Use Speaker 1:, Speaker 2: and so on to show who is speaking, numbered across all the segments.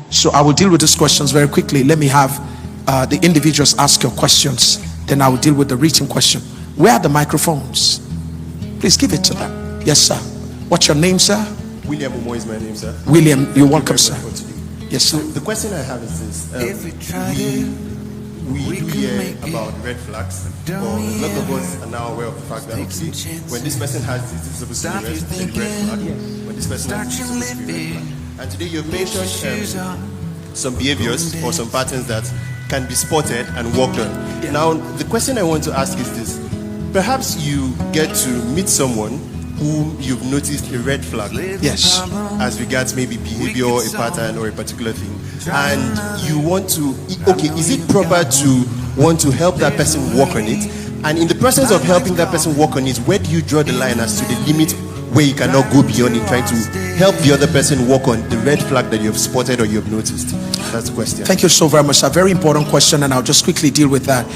Speaker 1: So I will deal with these questions very quickly. Let me have the individuals ask your questions. Then I will deal with the written question. Where are the microphones? Please give it to them. Yes, sir. What's your name, sir?
Speaker 2: William Omo is my name, sir.
Speaker 1: William, you're welcome, sir. Yes, sir.
Speaker 2: The question I have is this. We hear about red flags. A lot of us are now aware of the fact that, okay, when this person has this, it's supposed to be a red flag. When this person has this, it's supposed to be a red flag. And today you've mentioned some behaviors or some patterns that can be spotted and worked on. Now, the question I want to ask is this. Perhaps you get to meet someone who you've noticed a red flag.
Speaker 1: Yes.
Speaker 2: As regards maybe behavior, a pattern, or a particular thing. And you want to, okay, is it proper to want to help that person work on it? And in the process of helping that person work on it, where do you draw the line as to the limit where you cannot go beyond in trying to help the other person work on the red flag that you have spotted or you have noticed? That's the question.
Speaker 1: Thank you so very much. A very important question, and I'll just quickly deal with that.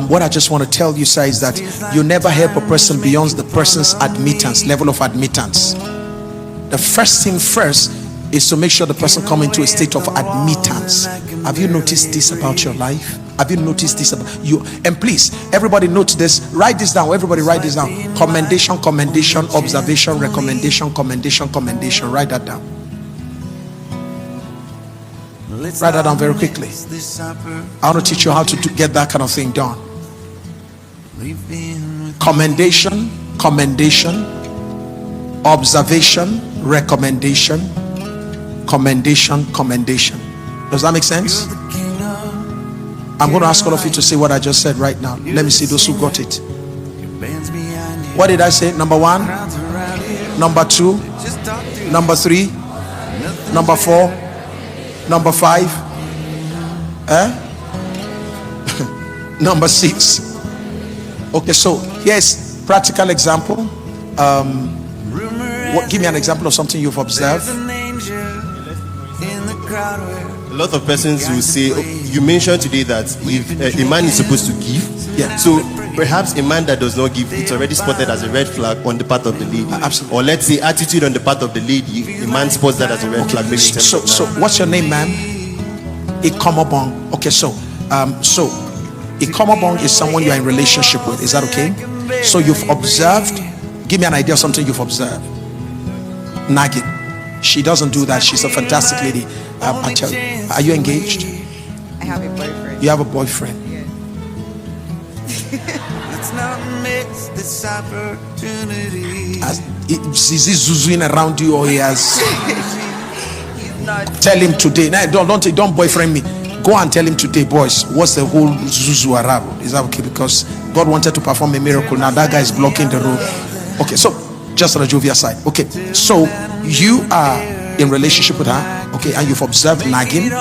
Speaker 1: What I just want to tell you, sir, is that you never help a person beyond the person's admittance, level of admittance. The first thing first is to make sure the person come into a state of admittance. Have you noticed this about your life? Have you noticed this about you? And please, everybody note this. Write this down. Everybody write this down. Commendation, commendation, observation, recommendation, commendation, commendation. Write that down. Write that down very quickly. I want to teach you how to get that kind of thing done. Commendation, commendation, observation, recommendation, commendation, commendation. Does that make sense? I'm going to ask all of you to say what I just said right now. Let me see those who got it. What did I say? Number 1, number 2, number 3, number 4, number 5, number 6. Okay, so here's practical example. Give me an example of something you've observed.
Speaker 2: A lot of persons will say, you mentioned today that if a man is supposed to give, so perhaps a man that does not give, it's already spotted as a red flag on the part of the lady.
Speaker 1: Absolutely.
Speaker 2: Or let's say attitude on the part of the lady, a man spots that as a red flag.
Speaker 1: So what's your name, ma'am? Ikomobong. Okay, so Ikomobong is someone you are in relationship with. Is that okay? So you've observed. Give me an idea of something you've observed. Nagging. She doesn't do that. She's a fantastic lady. I tell you. Are you engaged?
Speaker 3: I have a boyfriend.
Speaker 1: You have a boyfriend.
Speaker 3: Yeah.
Speaker 4: Let's not miss this opportunity.
Speaker 1: Is he zuzuing around you, or he has? Tell him today. No, don't boyfriend me. Go and tell him today, boys. What's the whole zuzu around? Is that okay? Because God wanted to perform a miracle. Now that guy is blocking the road. Okay, so just on the jovial side. Okay, so you are in relationship with her, okay, and you've observed nagging.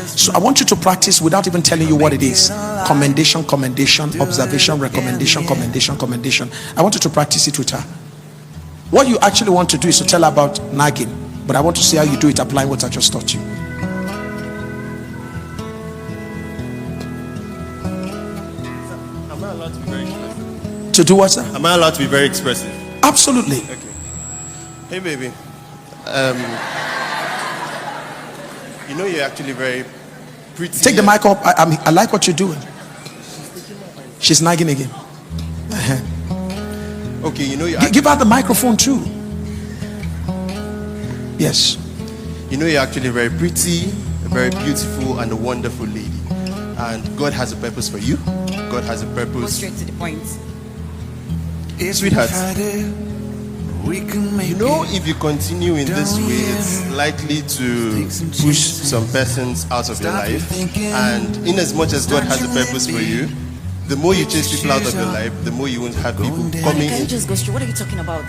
Speaker 1: So I want you to practice without even telling you what it is. Commendation, commendation, observation, recommendation, commendation, commendation. I want you to practice it with her. What you actually want to do is to tell her about nagging, but I want to see how you do it applying what I just taught you.
Speaker 2: Am I allowed to be very expressive?
Speaker 1: To do what, sir?
Speaker 2: Am I allowed to be very expressive?
Speaker 1: Absolutely.
Speaker 2: Okay. Hey, baby. You know you're actually very pretty.
Speaker 1: Take the mic up. I like what you're doing. She's nagging again.
Speaker 2: Okay, you know you
Speaker 1: Give her the microphone too. Yes.
Speaker 2: You know you're actually very pretty, very beautiful, and a wonderful lady. And God has a purpose for you. God has a
Speaker 3: Go
Speaker 2: purpose.
Speaker 3: straight to the point.
Speaker 2: Sweetheart, you know if you continue in this way, it's likely to push some persons out of your life. And in as much as God has a purpose for you, the more you chase people out of your life, the more you won't have people coming
Speaker 3: Can you
Speaker 2: in.
Speaker 3: just go straight? What are you talking about?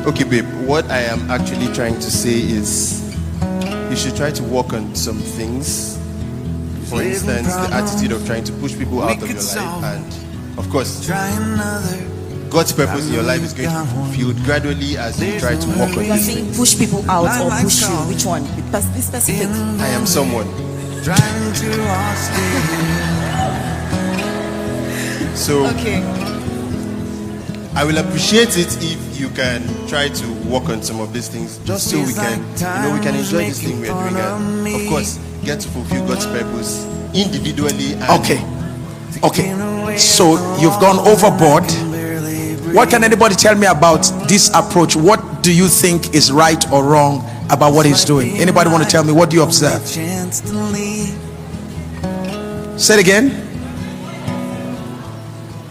Speaker 2: Okay, babe, what I am actually trying to say is you should try to work on some things. For instance, the attitude of trying to push people out of your life. And of course, God's purpose in your life is going to be fulfilled gradually as you try to work on
Speaker 3: You are
Speaker 2: these
Speaker 3: saying
Speaker 2: things.
Speaker 3: push people out or push you? Which one? Be specific.
Speaker 2: I am someone. So
Speaker 3: Okay.
Speaker 2: I will appreciate it if you can try to work on some of these things, just so we can, we can enjoy this thing we are doing, and of course, get to fulfill God's purpose individually. And
Speaker 1: Okay. So you've gone overboard. What can anybody tell me about this approach? What do you think is right or wrong about what he's doing? Anybody want to tell me? What do you observe? Say it again.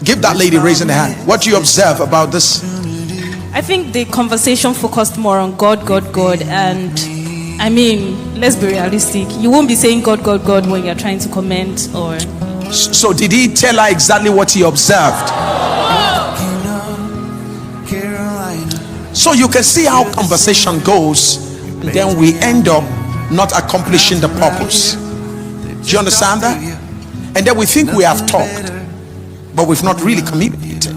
Speaker 1: Give that lady raising the hand. What do you observe about this?
Speaker 5: I think the conversation focused more on God, and I mean, let's be realistic. You won't be saying God when you're trying to comment or.
Speaker 1: So did he tell her exactly what he observed? So you can see how conversation goes, and then we end up not accomplishing the purpose. Do you understand that? And then we think we have talked, but we've not really communicated.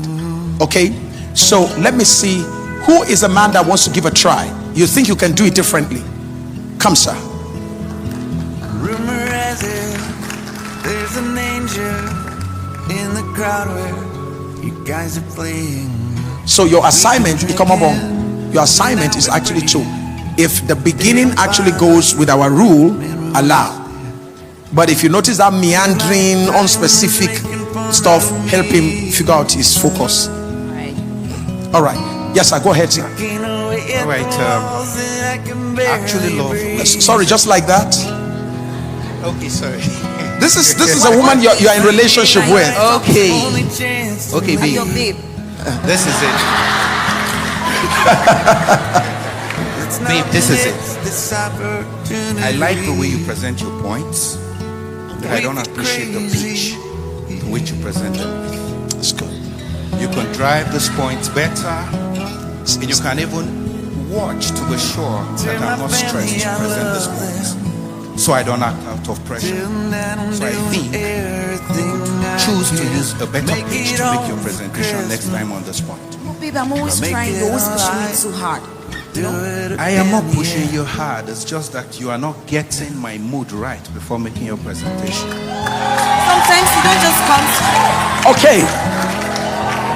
Speaker 1: Okay, so let me see, who is a man that wants to give a try? You think you can do it differently? Come, sir.
Speaker 4: Rumor has it, there's an angel in the crowd where you guys are playing.
Speaker 1: So your assignment, your assignment is actually to, if the beginning actually goes with our rule, allow. But if you notice that meandering, unspecific stuff, help him figure out his focus. All right. Yes, sir. Go ahead, sir.
Speaker 6: All right. Actually, love.
Speaker 1: Sorry, just like that.
Speaker 6: Okay, sorry.
Speaker 1: This is a woman you're in relationship with.
Speaker 6: Okay, babe. This is it. Babe, this is it. I like the way you present your points, but I don't appreciate the pitch in which you present them.
Speaker 1: That's good.
Speaker 6: You can drive these points better, and you can even watch to be sure that I'm not stressed to present these points, so I don't act out of pressure. So I think choose to use a better pitch to make your presentation next time on this point.
Speaker 3: No, baby, I'm always trying. You're always pushing me too hard.
Speaker 6: I am not pushing you hard. It's just that you are not getting my mood right before making your presentation.
Speaker 3: Sometimes you don't just come.
Speaker 1: Okay.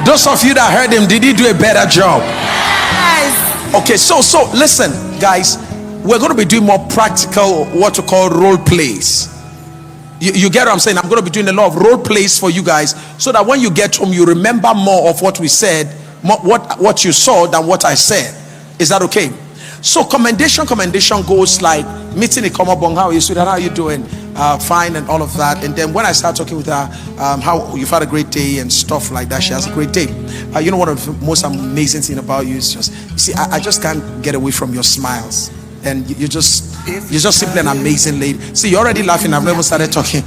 Speaker 1: Those of you that heard him, did he do a better job?
Speaker 3: Yes.
Speaker 1: Okay, so listen, guys. We're going to be doing more practical, what to call role plays. You get what I'm saying? I'm going to be doing a lot of role plays for you guys, so that when you get home, you remember more of what we said, what you saw than what I said. Is that okay? So commendation goes like meeting a common bong. How are you, sweetheart? How are you doing? Fine, and all of that. And then when I start talking with her, how you've had a great day and stuff like that, she has a great day. You know, one of the most amazing thing about you is just, you see, I just can't get away from your smiles. And you're just simply an amazing lady. See, you're already laughing. I've never started talking.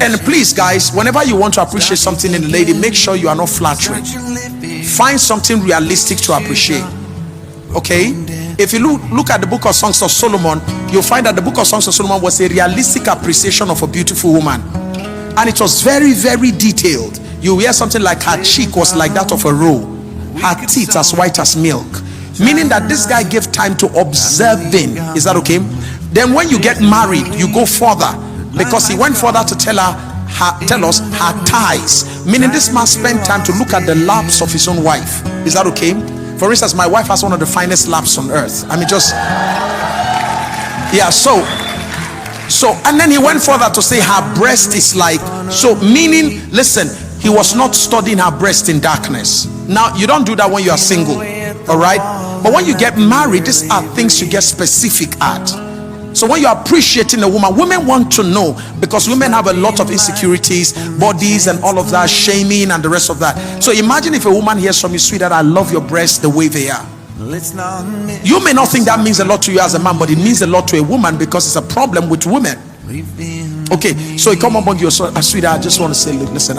Speaker 1: And please, guys, whenever you want to appreciate something in a lady, make sure you are not flattering. Find something realistic to appreciate. Okay? If you look at the book of Songs of Solomon, you'll find that the book of Songs of Solomon was a realistic appreciation of a beautiful woman, and it was very, very detailed. You hear something like her cheek was like that of a roe, her teeth as white as milk, meaning that this guy gave time to observing. Is that okay? Then when you get married, you go further, because he went further to tell us her thighs, meaning this man spent time to look at the laps of his own wife. Is that okay? For instance, my wife has one of the finest laps on earth. I mean, and then he went further to say her breast is like, so meaning, listen, he was not studying her breast in darkness. Now, you don't do that when you are single, all right? But when you get married, these are things you get specific at. So when you're appreciating a woman, women want to know, because women have a lot of insecurities, bodies and all of that, shaming and the rest of that. So imagine if a woman hears from you, sweetheart, I love your breasts the way they are. You may not think that means a lot to you as a man, but it means a lot to a woman, because it's a problem with women. Okay, so you come up on your sweetheart, I just want to say, look, listen,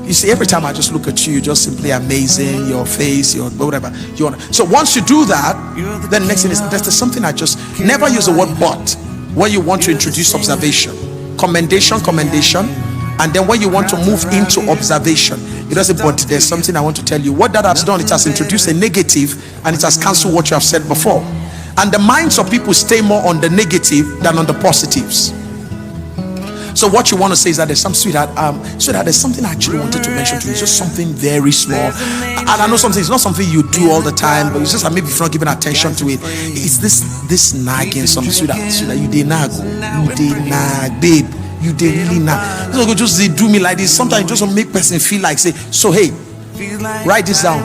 Speaker 1: you see, every time I just look at you, you're just simply amazing, your face, your whatever you want. So once you do that, then next thing is, there's something I just never use the word but when you want to introduce observation, commendation, and then when you want to move into observation, it doesn't, but there's something I want to tell you. What that has done, it has introduced a negative, and it has cancelled what you have said before. And the minds of people stay more on the negative than on the positives. So what you want to say is that there's some sweetheart, there's something I actually wanted to mention to you. It's just something very small. And I know something, it's not something you do all the time, but it's just that maybe if you're not giving attention to it, it's this nagging, some sweetheart, you did nag, babe, you did really nag. So just do me like this. Sometimes it just make person feel like say, so hey, write this down.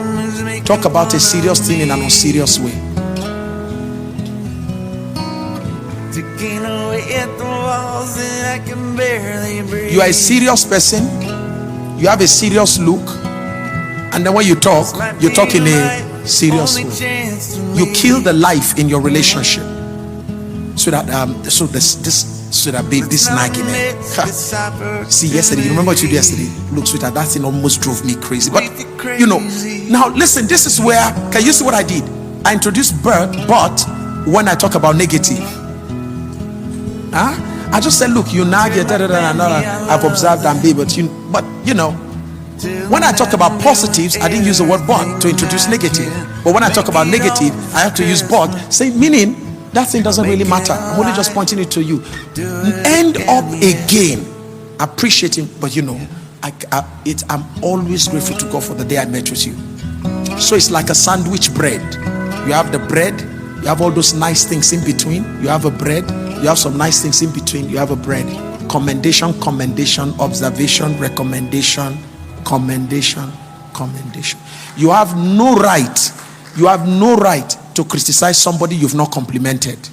Speaker 1: Talk about a serious thing in an unserious way. You are a serious person, you have a serious look, and then when you talk in a serious way. You kill the life in your relationship. So that babe, this nagging, man. See, yesterday, you remember what you did yesterday? Look, sweetheart, that thing almost drove me crazy. But now listen, this is where, can you see what I did? I introduced but when I talk about negative, I just said, look, you nag, I've observed and babe, but when I talk about positives, I didn't use the word but to introduce negative. But when I talk about negative, I have to use but, meaning that thing doesn't really matter. I'm only just pointing it to you. End up again appreciating, but I'm always grateful to God for the day I met with you. So it's like a sandwich bread. You have the bread, you have all those nice things in between. You have a bread, you have some nice things in between. You have a bread. Commendation, observation, recommendation, commendation. You have no right to criticize somebody you've not complimented.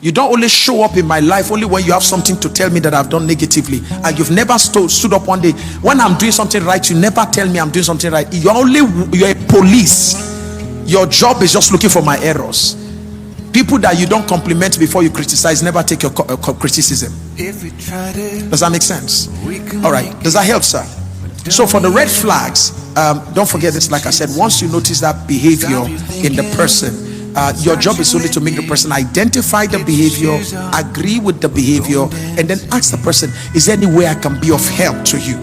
Speaker 1: You don't only show up in my life only when you have something to tell me that I've done negatively, and you've never stood up one day when I'm doing something right. You never tell me I'm doing something right. You're a police. Your job is just looking for my errors. People that you don't compliment before you criticize never take your criticism. Does that make sense? All right, does that help, sir? So for the red flags, don't forget this. Like I said, once you notice that behavior in the person, your job is only to make the person identify the behavior, agree with the behavior, and then ask the person, is there any way I can be of help to you?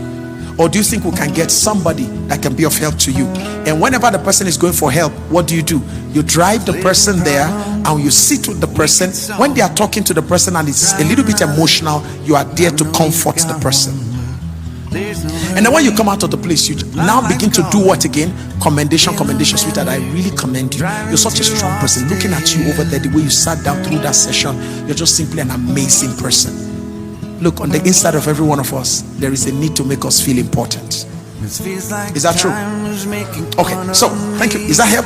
Speaker 1: Or do you think we can get somebody that can be of help to you? And whenever the person is going for help, what do? You drive the person there and you sit with the person. When they are talking to the person and it's a little bit emotional, you are there to comfort the person. And then when you come out of the place, you now begin to do what again? Commendation, sweetheart. I really commend you. You're such a strong person. Looking at you over there, the way you sat down through that session, you're just simply an amazing person. Look, on the inside of every one of us, there is a need to make us feel important. Is that true? Okay, so thank you. Is that help,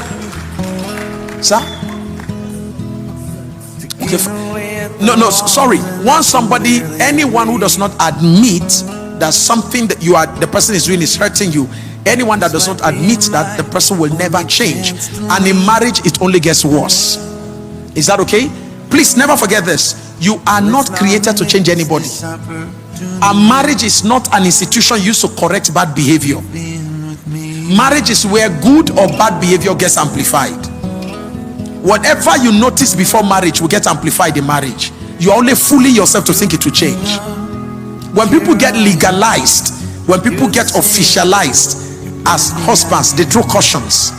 Speaker 1: sir? Okay. No, sorry. Anyone who does not admit that something that the person is doing is hurting you, anyone that does not admit that, the person will never change. And in marriage, it only gets worse. Is that okay? Please never forget this. You are not created to change anybody. A marriage is not an institution used to correct bad behavior. Marriage is where good or bad behavior gets amplified. Whatever you notice before marriage will get amplified in marriage. You are only fooling yourself to think it will change. When people get legalized, when people get officialized as husbands, they throw cautions.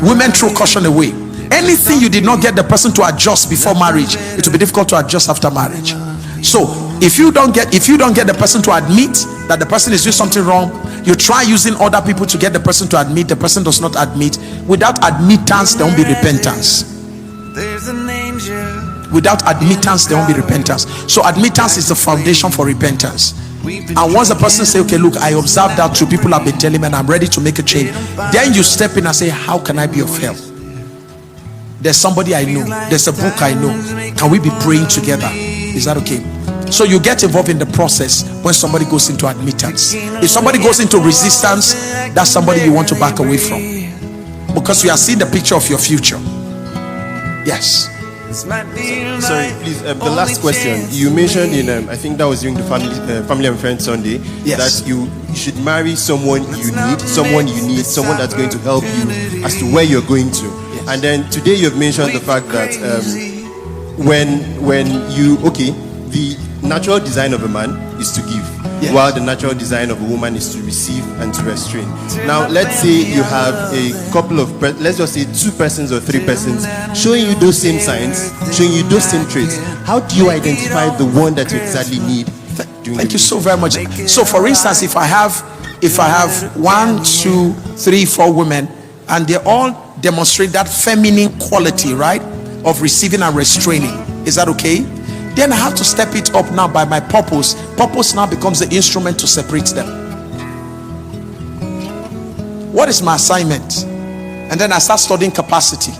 Speaker 1: Women throw caution away. Anything you did not get the person to adjust before marriage, it will be difficult to adjust after marriage. So if you don't get the person to admit that the person is doing something wrong, you try using other people to get the person to admit. The person does not admit. Without admittance, there won't be repentance. Without admittance, there won't be repentance. So admittance is the foundation for repentance. And once the person say, okay, look, I observed that through people have been telling me and I'm ready to make a change, then you step in and say, how can I be of help? There's somebody I know, there's a book I know, can we be praying together? Is that okay? So you get involved in the process when somebody goes into admittance. If somebody goes into resistance, that's somebody you want to back away from, because you are seeing the picture of your future. Yes.
Speaker 2: Sorry, please. The last question you mentioned in, I think that was during the family and friends Sunday,
Speaker 1: yes,
Speaker 2: that you should marry someone you need, someone that's going to help you as to where you're going to. Yes. And then today you've mentioned the fact that when you natural design of a man is to give,
Speaker 1: Yes.
Speaker 2: while the natural design of a woman is to receive and to restrain. Now, let's say you have a couple of, let's just say 2 persons or 3 persons showing you those same signs, showing you those same traits. How do you identify the one that you exactly need?
Speaker 1: Thank you so very much. So, for instance, if I have 1, 2, 3, 4 women, and they all demonstrate that feminine quality, right, of receiving and restraining, is that okay? Then I have to step it up now by my purpose. Purpose now becomes the instrument to separate them. What is my assignment? And then I start studying capacity.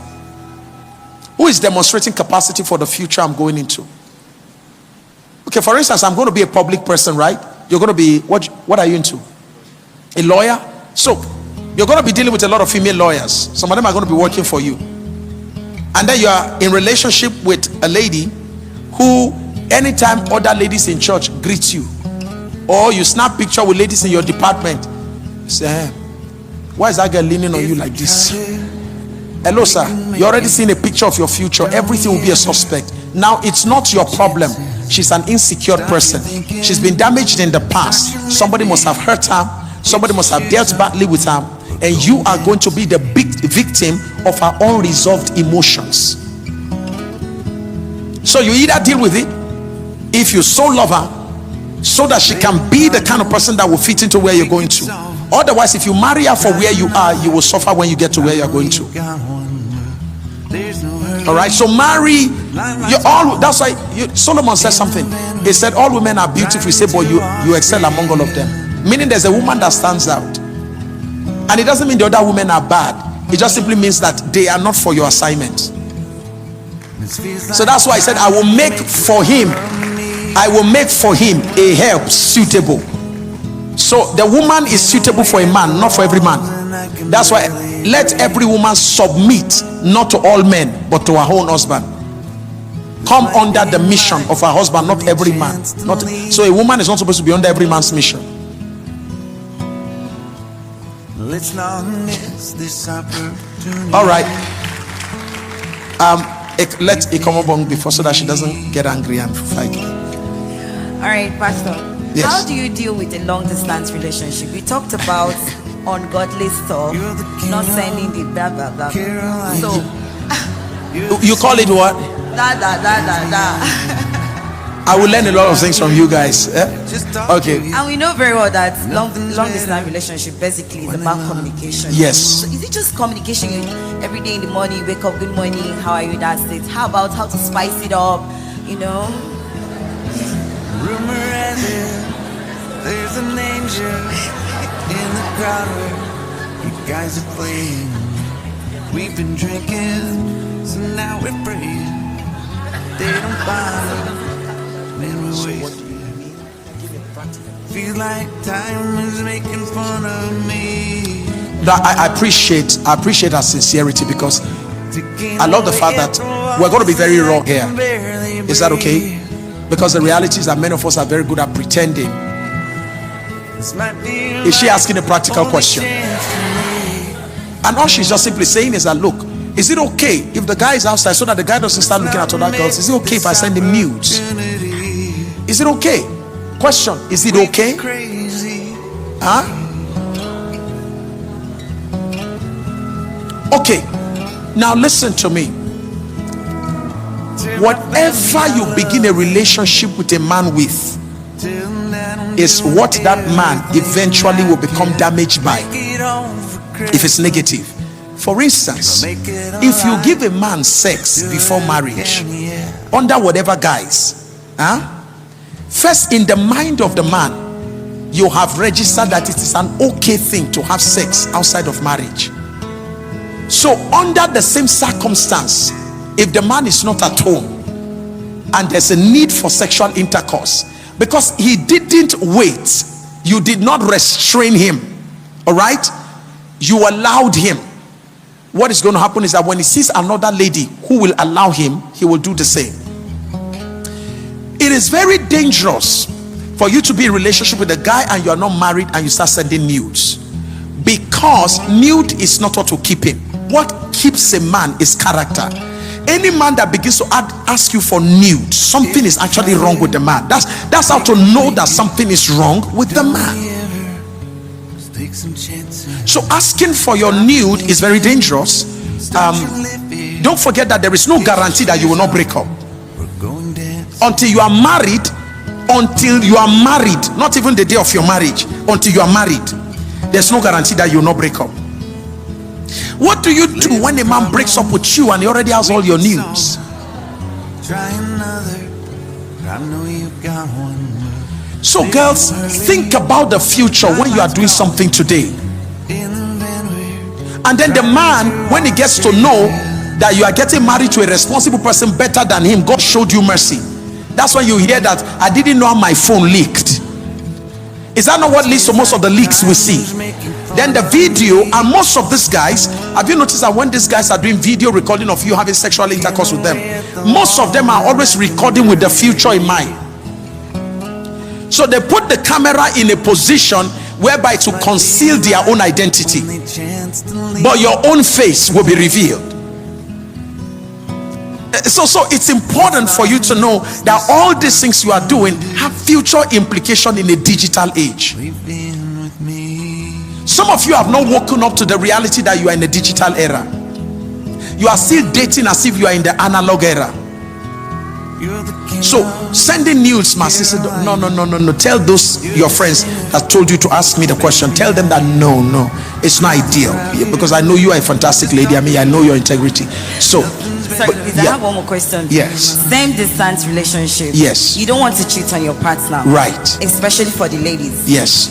Speaker 1: Who is demonstrating capacity for the future I'm going into? Okay, for instance, I'm going to be a public person, right? You're going to be, what are you into? A lawyer? So, you're going to be dealing with a lot of female lawyers. Some of them are going to be working for you. And then you are in relationship with a lady who, anytime other ladies in church greet you, or you snap picture with ladies in your department, say, hey, why is that girl leaning on you like this? Hello, sir. You're already seeing a picture of your future. Everything will be a suspect. Now, it's not your problem. She's an insecure person. She's been damaged in the past. Somebody must have hurt her. Somebody must have dealt badly with her. And you are going to be the big victim of her unresolved emotions. So you either deal with it, if you so love her, so that she can be the kind of person that will fit into where you're going to. Otherwise, if you marry her for where you are, you will suffer when you get to where you're going to. All right, so marry you all. That's why Solomon said something. He said all women are beautiful. He said, but you excel among all of them. Meaning there's a woman that stands out. And it doesn't mean the other women are bad. It just simply means that they are not for your assignment. So that's why I said I will make for him a help suitable. So the woman is suitable for a man, not for every man. That's why let every woman submit, not to all men, but to her own husband. Come under the mission of her husband, not every man. So a woman is not supposed to be under every man's mission.
Speaker 4: Let's not miss this opportunity.
Speaker 1: All right. Let Ikomobong before, so that she doesn't get angry and fight.
Speaker 3: All right, Pastor.
Speaker 1: Yes.
Speaker 3: How do you deal with a long distance relationship? We talked about ungodly stuff, not sending the blah blah blah. So
Speaker 1: You call it what?
Speaker 3: da.
Speaker 1: I will learn a lot of things from you guys. Okay.
Speaker 3: And we know very well that long distance relationship basically is about communication.
Speaker 1: Yes.
Speaker 3: So is it just communication every day in the morning, you wake up, good morning, how are you, that's it? How about how to spice it up, you know?
Speaker 4: Rumor has it, there's an angel in the crowd where you guys are playing. We've been drinking, so now we're praying. They don't bother when we're wasting. Feels like time is making fun of me.
Speaker 1: I appreciate her sincerity, because I love the fact that we're going to be very raw here. Is that okay? Because the reality is that many of us are very good at pretending. Is she asking a practical question? And all she's just simply saying is that, look, is it okay if the guy is outside, so that the guy doesn't start looking at other girls? Is it okay if I send him nudes? Is it okay? Question, is it okay? Huh? Okay, now listen to me. Whatever you begin a relationship with a man with is what that man eventually will become damaged by, if it's negative. For instance, if you give a man sex before marriage, under whatever guise, first in the mind of the man, you have registered that it is an okay thing to have sex outside of marriage. So under the same circumstance, if the man is not at home and there's a need for sexual intercourse, because he didn't wait, you did not restrain him, all right, you allowed him, what is going to happen is that when he sees another lady who will allow him, he will do the same. It is very dangerous for you to be in a relationship with a guy and you are not married and you start sending nudes, because nude is not what will keep him. What keeps a man is character. any man that begins to ask you for nude, something is actually wrong with the man. That's how to know that something is wrong with the man. So asking for your nude is very dangerous. Don't forget that there is no guarantee that you will not break up until you are married. Until you are married, not even the day of your marriage, until you are married, there's no guarantee that you will not break up. What do you do when a man breaks up with you and he already has all your news? So girls, think about the future when you are doing something today. And then the man, when he gets to know that you are getting married to a responsible person better than him, God showed you mercy. That's when you hear that, I didn't know my phone leaked. Is that not what leads to most of the leaks we see? Then the video, and most of these guys, have you noticed that when these guys are doing video recording of you having sexual intercourse with them, most of them are always recording with the future in mind. So they put the camera in a position whereby to conceal their own identity, but your own face will be revealed. So it's important for you to know that all these things you are doing have future implication in a digital age. Some of you have not woken up to the reality that you are in a digital era. You are still dating as if you are in the analog era. So sending nudes, my sister, no. Tell those your friends that told you to ask me the question, tell them that no, it's not ideal, because I know you are a fantastic lady. I know your integrity. So
Speaker 3: sorry, please, I have one more question.
Speaker 1: Yes.
Speaker 3: Same distance relationship.
Speaker 1: Yes.
Speaker 3: You don't want to cheat on your partner.
Speaker 1: Right.
Speaker 3: Especially for the ladies.
Speaker 1: Yes.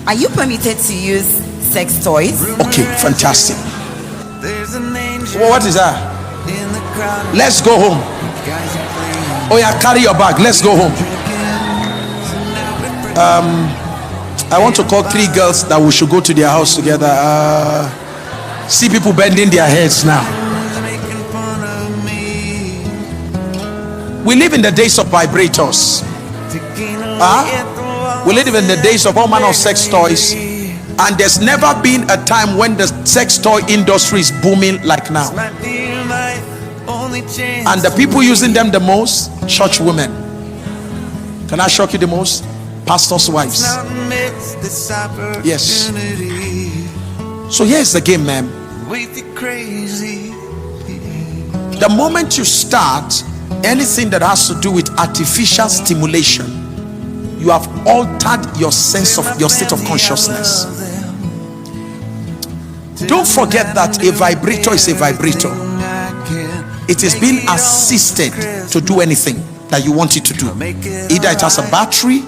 Speaker 3: Are you permitted to use sex toys?
Speaker 1: Okay, fantastic. Well, what is that? Let's go home. Oh yeah, carry your bag. Let's go home. I want to call 3 girls that we should go to their house together. See people bending their heads now. We live in the days of vibrators. We live in the days of all manner of sex toys, and there's never been a time when the sex toy industry is booming like now. And the people using them the most, church women. Can I shock you the most? Pastors' wives. Yes. So here's the game, man. The moment you start anything that has to do with artificial stimulation, you have altered your sense of your state of consciousness. Don't forget that a vibrator is a vibrator. It is being assisted to do anything that you want it to do. Either it has a battery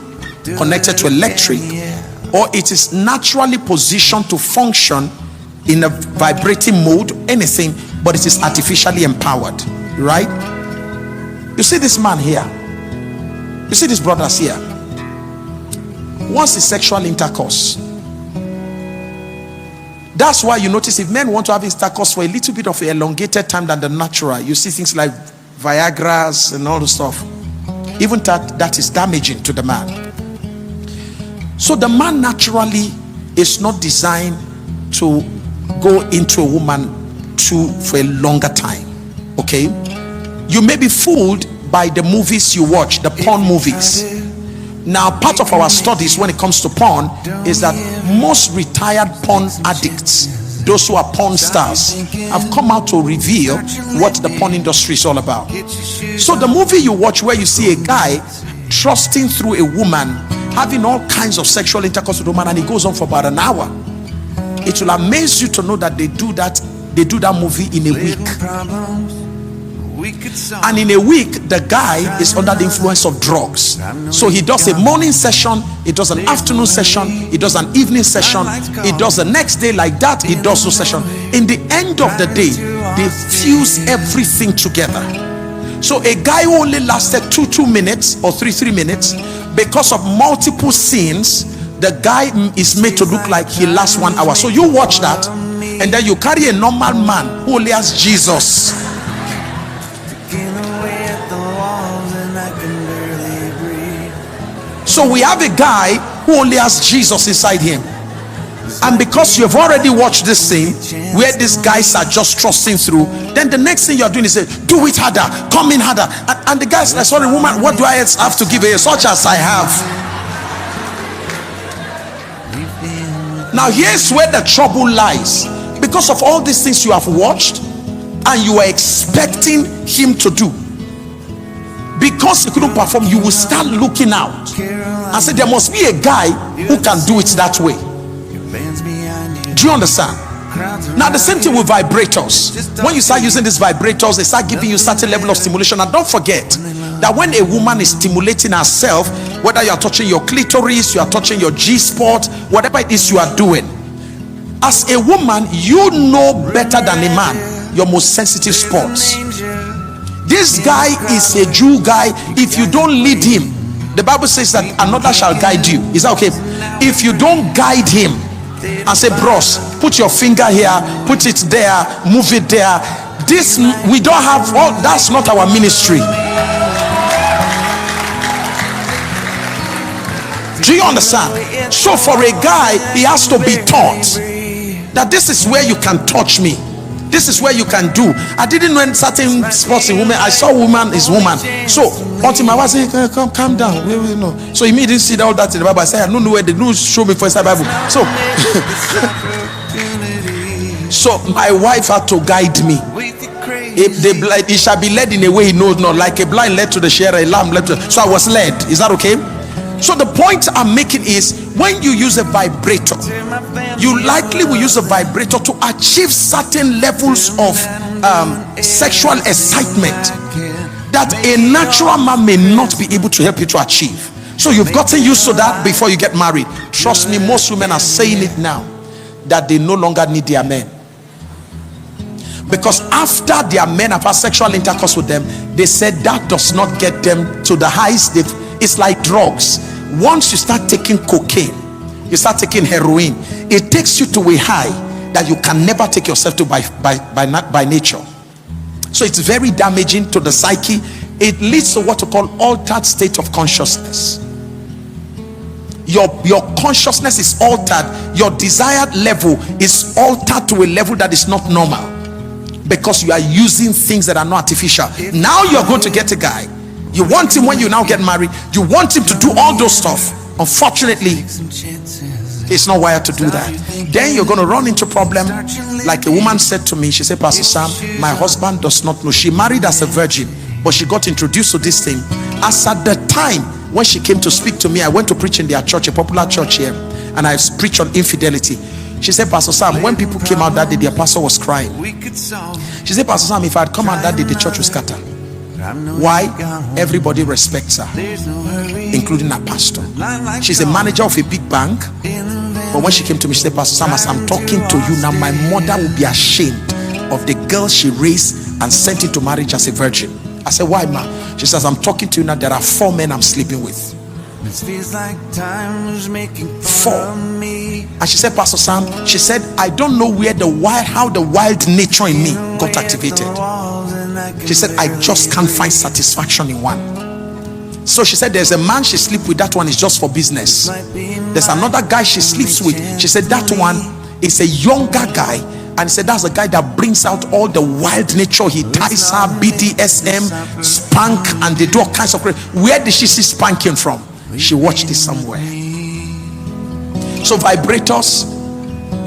Speaker 1: connected to electric, or it is naturally positioned to function in a vibrating mode, anything, but it is artificially empowered, right? You see this man here, you see these brothers here. Once the sexual intercourse, that's why you notice if men want to have intercourse for a little bit of an elongated time than the natural, you see things like Viagra's and all the stuff. Even that is damaging to the man. So the man naturally is not designed to go into a woman for a longer time. Okay, you may be fooled by the movies you watch, the porn movies. Now, part of our studies when it comes to porn is that most retired porn addicts, those who are porn stars, have come out to reveal what the porn industry is all about. So the movie you watch where you see a guy trusting through a woman, having all kinds of sexual intercourse with a woman, and it goes on for about an hour, it will amaze you to know that they do that movie in a week. And in a week, the guy is under the influence of drugs. So he does a morning session, he does an afternoon session, he does an evening session, he does the next day like that, he does no session. In the end of the day, they fuse everything together. So a guy who only lasted 2 minutes or 3 minutes, because of multiple scenes, the guy is made to look like he lasts 1 hour. So you watch that, and then you carry a normal man who only has Jesus. So we have a guy who only has Jesus inside him. And because you've already watched this scene where these guys are just trusting through, then the next thing you're doing is say, do it harder, come in harder. And the guy's like, sorry woman, what do I have to give you? Such as I have. Now here's where the trouble lies. Because of all these things you have watched and you are expecting him to do, because he couldn't perform, you will start looking out and say there must be a guy who can do it that way. Do you understand? Now the same thing with vibrators. When you start using these vibrators, they start giving you certain level of stimulation. And don't forget that when a woman is stimulating herself, whether you are touching your clitoris, you are touching your G-spot, whatever it is you are doing, as a woman, you know better than a man your most sensitive spots. This guy is a Jew guy. If you don't lead him, the Bible says that another shall guide you. Is that okay? If you don't guide him and say, bros, put your finger here, put it there, move it there, this we don't have. All that's not our ministry. Do you understand? So for a guy, he has to be taught that this is where you can touch me, this is where you can do. I didn't know in certain spots in women. I saw woman is woman. So until my wife said, come calm down. No. So he didn't see all that in the Bible. I said, I don't know where they don't show me for inside Bible. So so my wife had to guide me. If the blind, he shall be led in a way he knows not, like a blind led to the share, a lamb led to. So I was led. Is that okay? So the point I'm making is, when you use a vibrator, you likely will use a vibrator to achieve certain levels of sexual excitement that a natural man may not be able to help you to achieve. So you've gotten used to that before you get married. Trust me, most women are saying it now, that they no longer need their men. Because after their men have had sexual intercourse with them, they said that does not get them to the heights. It's like drugs. Once you start taking cocaine, you start taking heroin, it takes you to a high that you can never take yourself to by nature. So it's very damaging to the psyche. It leads to what we call altered state of consciousness. Your consciousness is altered. Your desired level is altered to a level that is not normal, because you are using things that are not artificial. Now you're going to get a guy. You want him, when you now get married, you want him to do all those stuff. Unfortunately, he's not wired to do that. Then you're going to run into problem. Like a woman said to me, she said, Pastor Sam, my husband does not know. She married as a virgin, but she got introduced to this thing. As at the time when she came to speak to me, I went to preach in their church, a popular church here, and I preached on infidelity. She said, Pastor Sam, when people came out that day, their pastor was crying. She said, Pastor Sam, if I had come out that day, the church would scatter. Why? Everybody respects her, including her pastor. She's a manager of a big bank, but when she came to me, she said, Pastor Sam, as I'm talking to you now, my mother will be ashamed of the girl she raised and sent into marriage as a virgin. I said, why, ma? She says, I'm talking to you now, there are 4 men I'm sleeping with. 4. And she said, Pastor Sam, she said, I don't know how the wild nature in me got activated. She said, I just can't find satisfaction in one. So she said, there's a man she sleeps with, that one is just for business. There's another guy she sleeps with. She said, that one is a younger guy, and he said, that's a guy that brings out all the wild nature. He ties her, BDSM, spank, and they do all kinds of crazy. Where did she see spanking from? She watched it somewhere. So vibrators,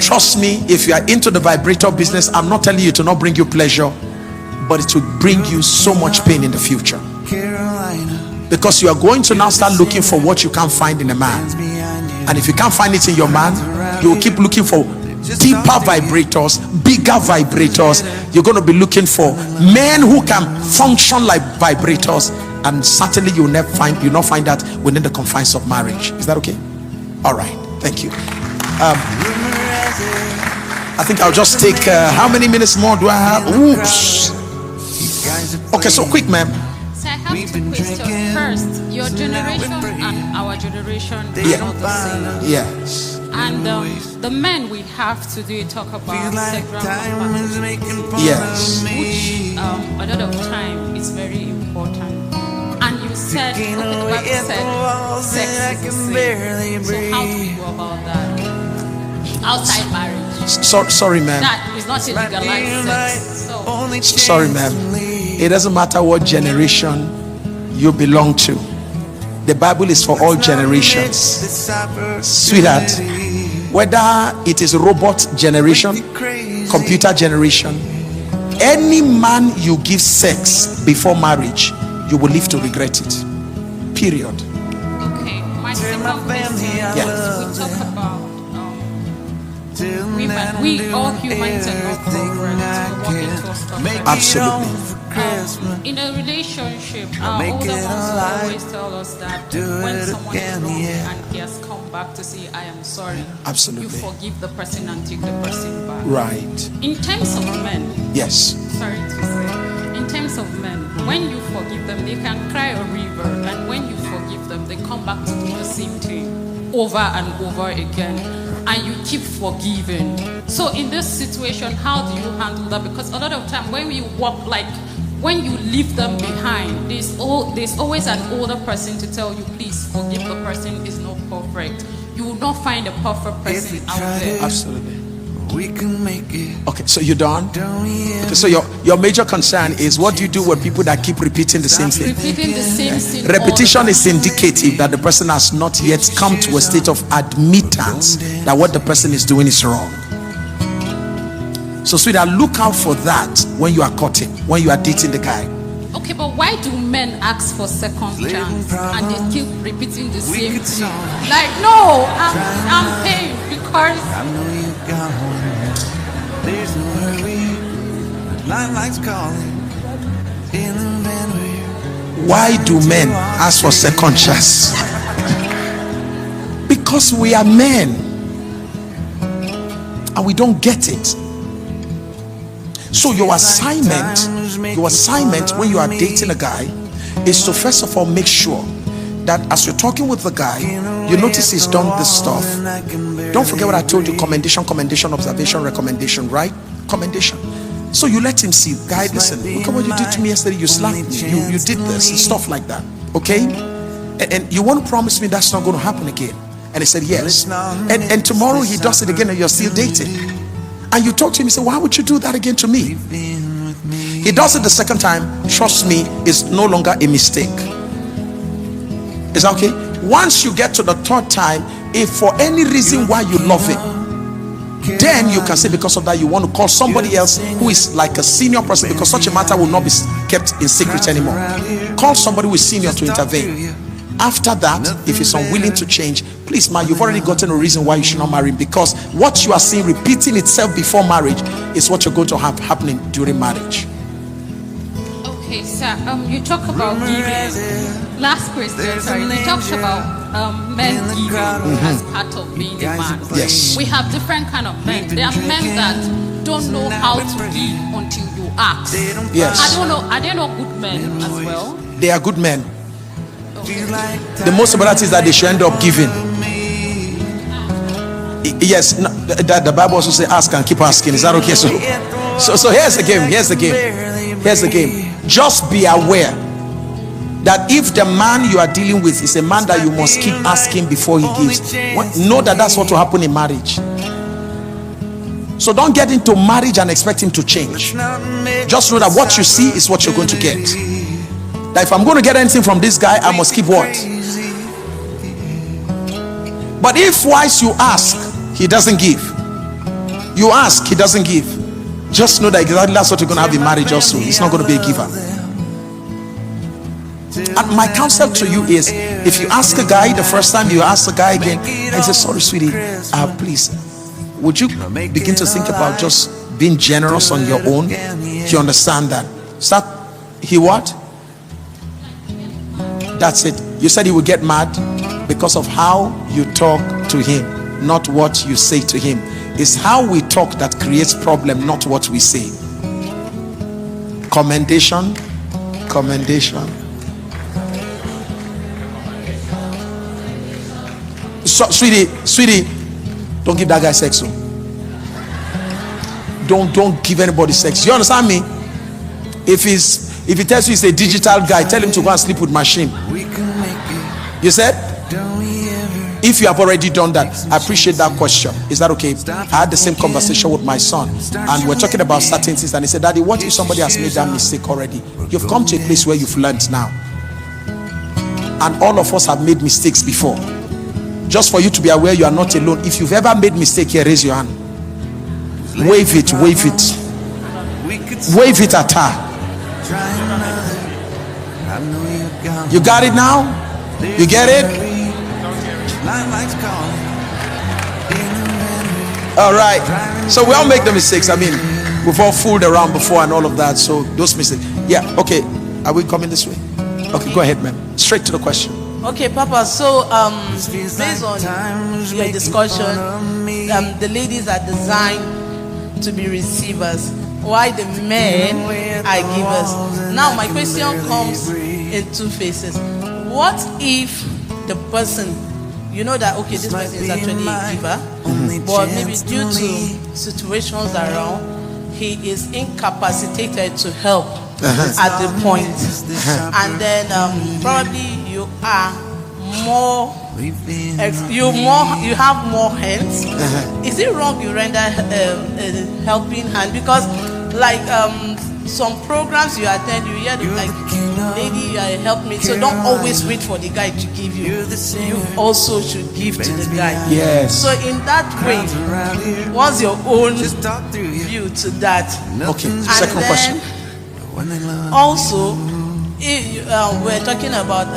Speaker 1: trust me, if you are into the vibrator business, I'm not telling you to not bring you pleasure, but it will bring you so much pain in the future, because you are going to now start looking for what you can't find in a man. And if you can't find it in your man, you will keep looking for deeper vibrators, bigger vibrators. You're going to be looking for men who can function like vibrators, and certainly you'll not find that within the confines of marriage. Is that okay? All right, thank you. I think I'll just take how many minutes more do I have? Oops. Okay, so quick, ma'am.
Speaker 7: So I have 2 questions. First, your generation and our generation are not the same.
Speaker 1: Yes.
Speaker 7: And the men we have today talk about sexual compatibility.
Speaker 1: Yes.
Speaker 7: Which a lot of time is very important. And you said, okay, the Bible said sex is a sin. So how do we go about that? outside marriage.
Speaker 1: Sorry, ma'am.
Speaker 7: That is not a legalized sex. So,
Speaker 1: Sorry, ma'am. It doesn't matter what generation you belong to. The Bible is for all generations. Sweetheart, whether it is robot generation, computer generation, any man you give sex before marriage, you will live to regret it. Period.
Speaker 7: okay, my second question
Speaker 1: Yeah.
Speaker 7: is we talk about women. We all humans are not perfect. We walk into stuff.
Speaker 1: Absolutely.
Speaker 7: In a relationship, our older ones will always tell us that when someone is wrong and he has come back to say, I am sorry,
Speaker 1: Absolutely.
Speaker 7: you forgive the person and take the person back.
Speaker 1: Right.
Speaker 7: In terms of men,
Speaker 1: Yes.
Speaker 7: sorry to say, in terms of men, when you forgive them, they can cry a river, and when you forgive them, they come back to do the same thing over and over again, and you keep forgiving. So in this situation, how do you handle that? Because a lot of time when we walk, like when you leave them behind, there's always an older person to tell you, please forgive the person is not perfect. You will not find a perfect person out there.
Speaker 1: Absolutely.
Speaker 4: We can make it.
Speaker 1: Okay, so you're done? Okay, so your major concern is what do you do with people that keep repeating the same thing?
Speaker 7: Repeating the same thing.
Speaker 1: Repetition is indicative that the person has not yet come to a state of admittance that what the person is doing is wrong. So sweetheart, look out for that when you are courting, when you are dating the guy.
Speaker 7: Okay, but why do men ask for second chance and they keep repeating the same thing? Like, no, I'm paying because
Speaker 4: I know you got one. There's no hurry. The lifelike's calling. In the van
Speaker 1: Why do men ask for second chance? Because we are men and we don't get it. So your assignment when you are dating a guy is to first of all make sure that as you're talking with the guy, you notice he's done this stuff. Don't forget what I told you: commendation, observation, recommendation, right? Commendation. So you let him see, guy, listen, look at what you did to me yesterday. You slapped me, you did this and stuff like that. Okay? And you want to promise me that's not going to happen again? And he said yes. And tomorrow he does it again and you're still dating. And you talk to him, you say, why would you do that again to me? He does it the second time. Trust me, it's no longer a mistake. Is that okay? Once you get to the third time, if for any reason why you love him, then you can say because of that you want to call somebody else who is like a senior person, because such a matter will not be kept in secret anymore. Call somebody who is senior to intervene. After that, if he's unwilling to change, please, man, you've already gotten a reason why you should not marry him, because what you are seeing repeating itself before marriage is what you're going to have happening during marriage.
Speaker 7: okay, sir. You talk about giving. Last question, sorry. You talked about men giving as part of being a man.
Speaker 1: Yes.
Speaker 7: We have different kind of men. There are men that don't know how to give until you ask.
Speaker 1: Yes.
Speaker 7: I don't know. Are there not good men as well?
Speaker 1: They are good men. The most important thing is that they should end up giving. Yes, no, that the Bible also says ask and keep asking. Is that okay? So here's the game. Here's the game. Just be aware that if the man you are dealing with is a man that you must keep asking before he gives, know that that's what will happen in marriage. So don't get into marriage and expect him to change. Just know that what you see is what you're going to get. That if I'm going to get anything from this guy, I must keep what? But if once you ask, he doesn't give. You ask, he doesn't give. Just know that exactly that's what you're going to have in marriage also. He's not going to be a giver. And my counsel to you is, if you ask a guy the first time, you ask the guy again and say, sorry sweetie, please, would you begin to think about just being generous on your own? You understand that? Start, he what? That's it. You said he would get mad because of how you talk to him, not what you say to him. It's how we talk that creates problem, not what we say. Commendation. So, sweetie, don't give that guy sex. Don't give anybody sex. You understand me? If he tells you he's a digital guy, tell him to go and sleep with machine. You said? If you have already done that, I appreciate that question. Is that okay? I had the same conversation with my son, and we're talking about certain things, and he said, Daddy, what if somebody has made that mistake already? You've come to a place where you've learned now, and all of us have made mistakes before. Just for you to be aware, you are not alone. If you've ever made mistake here, raise your hand. Wave it, wave it, wave it at her. You got it now? You get it? All right. So we all make the mistakes. I mean, we've all fooled around before and all of that. So those mistakes. Yeah. Okay. Are we coming this way? Okay. Go ahead, ma'am. Straight to the question.
Speaker 8: Okay, Papa. So, based on your discussion, the ladies are designed to be receivers, while the men are givers. Now, my question comes in two phases. What if the person, you know that, okay, this person is actually a giver, but maybe due to situations around, he is incapacitated to help at the point, and then probably you are more, you have more hands. Is it wrong you render a helping hand? Because like some programs you attend, you hear them like, lady, help me. So don't always wait for the guy to give you. You also should give to the guy.
Speaker 1: Yes.
Speaker 8: So in that way, what's your own view to that?
Speaker 1: Okay. Second question.
Speaker 8: Also, we're talking about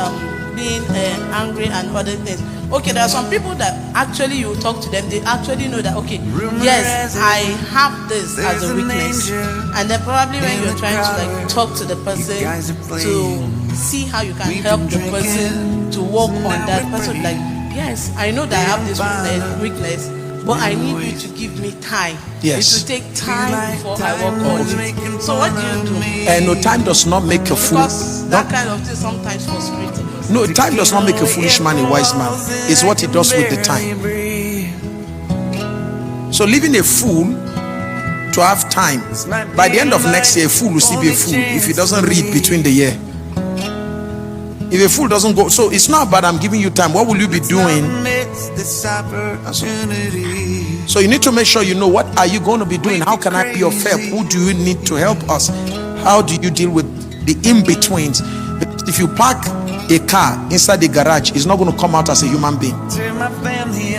Speaker 8: being angry and other things. Okay, there are some people that actually you talk to them, they actually know that, okay, yes, I have this as a weakness. And then probably when you're trying to like talk to the person to see how you can help the person to work on that person, like, yes, I know that I have this weakness, but I need you to give me time.
Speaker 1: Yes.
Speaker 8: It will take time before I work on it. So what do you do?
Speaker 1: And no, time does not make a fool.
Speaker 8: Because that kind of thing sometimes frustrates us.
Speaker 1: No, time does not make a foolish man a wise man. It's what he does with the time. So leaving a fool to have time, by the end of next year, a fool will still be a fool if he doesn't read between the year. If a fool doesn't go, so it's not about I'm giving you time. What will you be doing? So you need to make sure you know what are you going to be doing. How can I be of help? Who do you need to help us? How do you deal with the in-betweens? If you park a car inside the garage, it's not going to come out as a human being.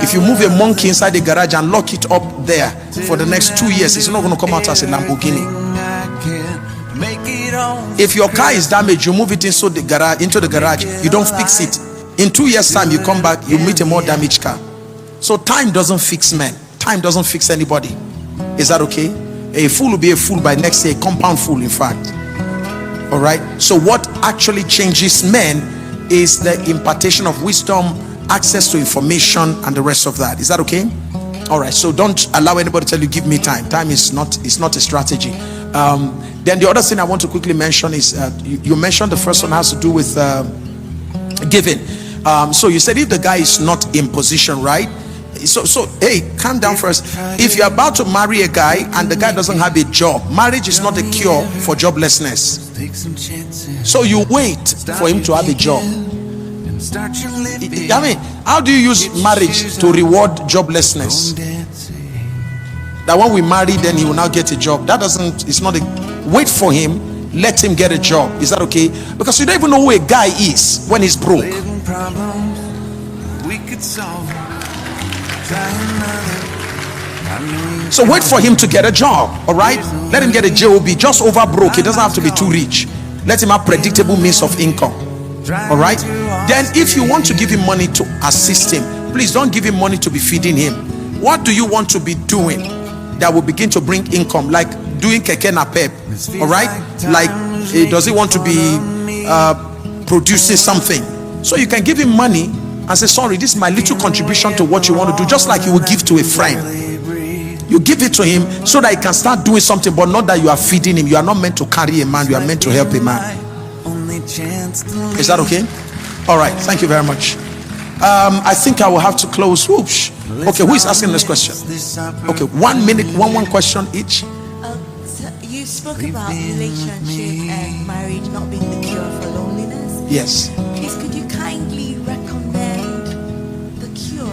Speaker 1: If you move a monkey inside the garage and lock it up there for the next 2 years, it's not going to come out as a Lamborghini. If your car is damaged, you move it into the garage, you don't fix it. In 2 years' time, you come back, you meet a more damaged car. So time doesn't fix men. Time doesn't fix anybody. Is that okay? A fool will be a fool by next year, a compound fool, in fact. All right. So what actually changes men is the impartation of wisdom, access to information, and the rest of that. Is that okay? All right. So don't allow anybody to tell you, give me time. Time is not a strategy. Then the other thing I want to quickly mention is you mentioned the first one has to do with giving. So you said if the guy is not in position, right? So hey, calm down first. If you're about to marry a guy and the guy doesn't have a job, marriage is not a cure for joblessness. So you wait for him to have a job. I mean, how do you use marriage to reward joblessness? That when we marry, then he will now get a job. That doesn't, it's not a, wait for him, let him get a job. Is that okay? Because you don't even know who a guy is when he's broke. So wait for him to get a job, all right? Let him get a job, just over broke. He doesn't have to be too rich. Let him have predictable means of income, all right? Then if you want to give him money to assist him, please don't give him money to be feeding him. What do you want to be doing that will begin to bring income? Like doing keke napep, all right? Like does he want to be producing something? So you can give him money and say, sorry, this is my little contribution to what you want to do, just like you would give to a friend. You give it to him so that he can start doing something, but not that you are feeding him. You are not meant to carry a man, you are meant to help a man. Is that okay? All right, thank you very much. I think I will have to close. Whoosh. Okay, who is asking this question? Okay, 1 minute, one question each.
Speaker 9: So you spoke about relationship and marriage not being the cure for loneliness.
Speaker 1: Yes.
Speaker 9: Please, could you kindly recommend the cure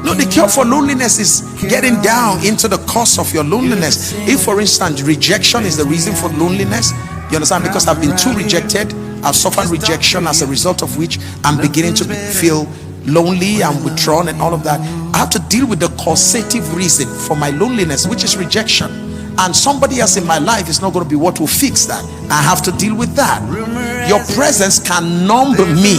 Speaker 1: No, the cure for loneliness is getting down into the cause of your loneliness. If, for instance, rejection is the reason for loneliness, you understand? Because I've been too rejected, I've suffered rejection, as a result of which I'm beginning to feel lonely and withdrawn and all of that. I have to deal with the causative reason for my loneliness, which is rejection. And somebody else in my life is not going to be what will fix that. I have to deal with that. Your presence can numb me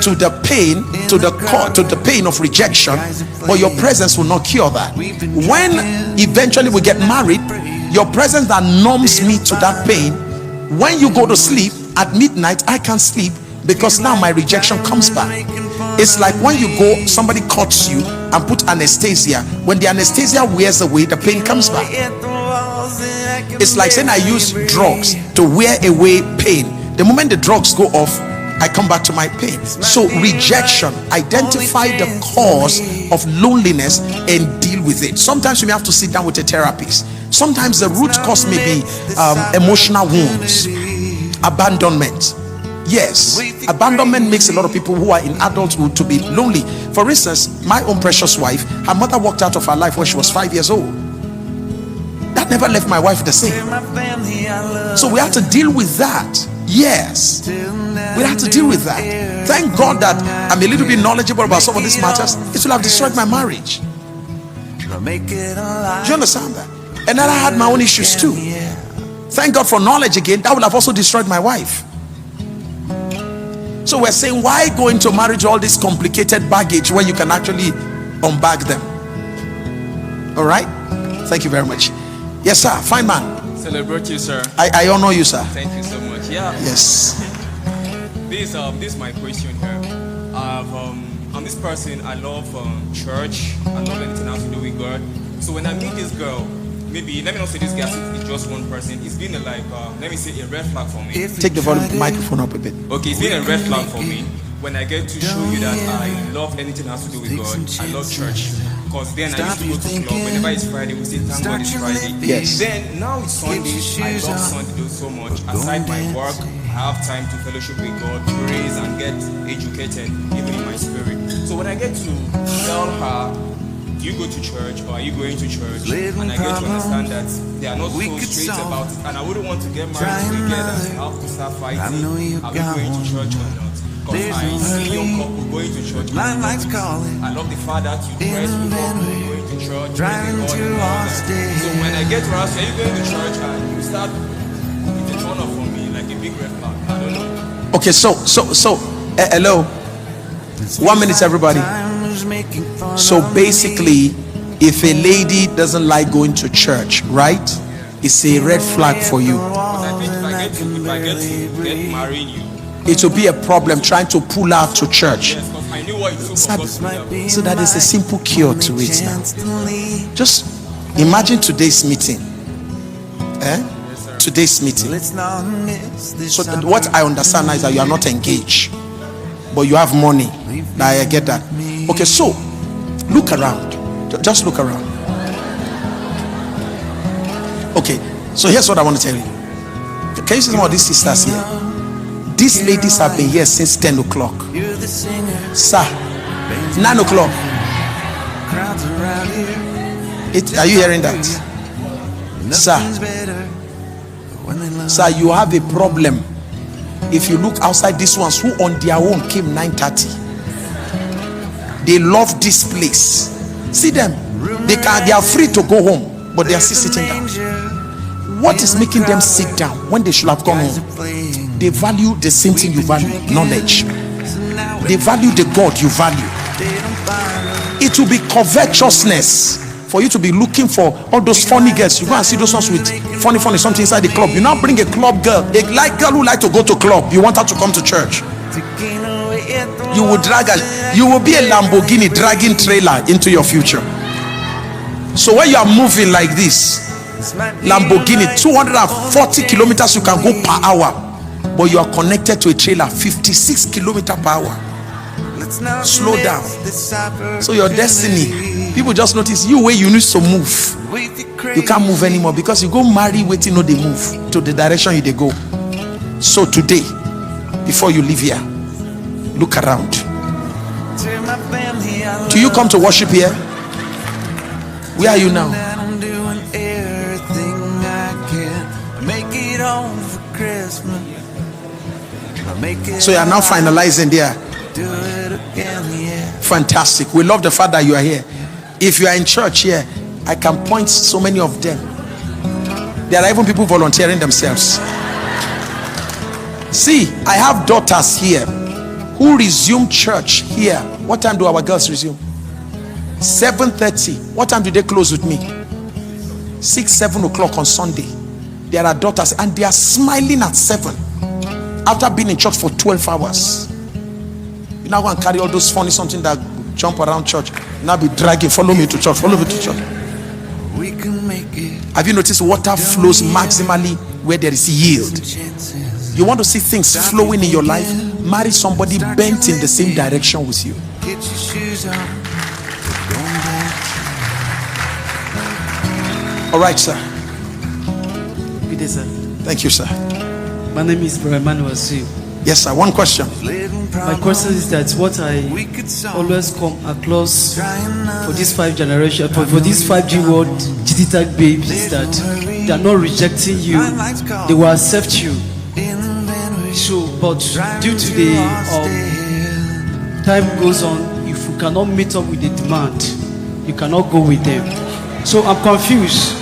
Speaker 1: to the pain, to the pain of rejection, but your presence will not cure that. When eventually we get married, your presence that numbs me to that pain, when you go to sleep at midnight, I can't sleep because now my rejection comes back. It's like when you go, somebody cuts you and put anesthesia. When the anesthesia wears away, the pain comes back. It's like saying I use drugs to wear away pain. The moment the drugs go off, I come back to my pain. So rejection, identify the cause of loneliness and deal with it. Sometimes you may have to sit down with a therapist. Sometimes the root cause may be emotional wounds, abandonment. Yes, abandonment makes a lot of people who are in adulthood to be lonely. For instance, my own precious wife, her mother walked out of her life when she was 5 years old. That never left my wife the same. So we have to deal with that. Yes, we have to deal with that. Thank God that I'm a little bit knowledgeable about some of these matters. It will have destroyed my marriage. Do you understand that? And then I had my own issues too. Thank God for knowledge again. That would have also destroyed my wife. So we're saying, why go into marriage all this complicated baggage when you can actually unbag them? All right, thank you very much. Yes, sir. Fine man.
Speaker 10: Celebrate you, sir.
Speaker 1: I honor you, sir.
Speaker 10: Thank you so much. Yeah.
Speaker 1: Yes.
Speaker 10: This is my question here. I'm this person. I love church. I love anything else to do with God. So when I meet this girl, maybe let me not say this guy is just one person. It's been let me say a red flag for me.
Speaker 1: Take the volume, microphone up a bit.
Speaker 10: Okay, it's been a red flag for me when I get to show you that I love anything else to do with God. I love church. Because then I used to go to club. Whenever it's Friday, we say thank God it's Friday.
Speaker 1: Yes.
Speaker 10: Then now it's Sunday. I love Sunday so much. Aside my work, I have time to fellowship with God, praise and get educated, even in my spirit. So when I get to tell her, do you go to church or are you going to church? And I get to understand that they are not so straight about it. And I wouldn't want to get married together and have to start fighting. Are we going to church or not? Because I see young couple going to church. I love the fact that you dress with God, going to church, praising God and all that. So when I get to ask, are you going to church? And you start, it's a turn off for me, like a big red flag. I don't know.
Speaker 1: Okay, so hello. 1 minute, everybody. So basically, if a lady doesn't like going to church, right, it's a red flag for you.
Speaker 10: But I think if I get to get married,
Speaker 1: it will be a problem trying to pull out to church.
Speaker 10: yes, because I knew what it took for us.
Speaker 1: So that is a simple cure to it now. Just imagine today's meeting. Today's meeting. So what I understand now is that you are not engaged, but you have money. Now I get that. Okay, so look around. Just look around. Okay, so here's what I want to tell you. Can you see some of these sisters here? These ladies have been here since 10 o'clock. Sir, 9 o'clock. Are you hearing that? Sir, you have a problem. If you look outside, these ones who on their own came 9:30. They love this place. See them. They are free to go home, but they are still sitting down. What is making them sit down when they should have gone home? They value the same thing you value, knowledge. They value the God you value. It will be covetousness for you to be looking for all those funny girls. You go and see those ones with funny something inside the club. You now bring a club girl, a girl who like to go to club. You want her to come to church. You will drag her. You will be a Lamborghini dragging trailer into your future. So when you are moving like this, Lamborghini 240 kilometers you can go per hour, but you are connected to a trailer 56 kilometers per hour. Slow down. So your destiny, people just notice you where you need to move. You can't move anymore because you go marry waiting no they move to the direction you they go. So today, before you leave here, look around.
Speaker 4: Tell my family I
Speaker 1: Do you come to worship here? Where are you now?
Speaker 4: that I'm doing everything I can. Make it home for Christmas. Make it
Speaker 1: So you are now finalizing there.
Speaker 4: do it again, yeah.
Speaker 1: Fantastic. We love the fact that you are here. If you are in church here, I can point so many of them. There are even people volunteering themselves. See, I have daughters here who resume church here. What time do our girls resume? 7:30. What time do they close with me? 6, 7 o'clock on Sunday. There are daughters and they are smiling at 7 after being in church for 12 hours. You now go and carry all those funny something that jump around church. Now be dragging, follow me to church, follow me to church.
Speaker 4: We can make it.
Speaker 1: Have you noticed water flows maximally where there is yield? You want to see things flowing in your life? Marry somebody bent in the same direction with you.
Speaker 4: Get your shoes on. Go dance.
Speaker 1: All right, sir.
Speaker 11: Good day, sir.
Speaker 1: Thank you, sir.
Speaker 11: My name is Brian Manuel Sim.
Speaker 1: Yes, sir. One question.
Speaker 11: My question is that what I always come across for this 5 generation, for this 5G world digital babes is that they are not rejecting you, they will accept you. So, but due to the time goes on, if you cannot meet up with the demand, you cannot go with them. So I'm confused.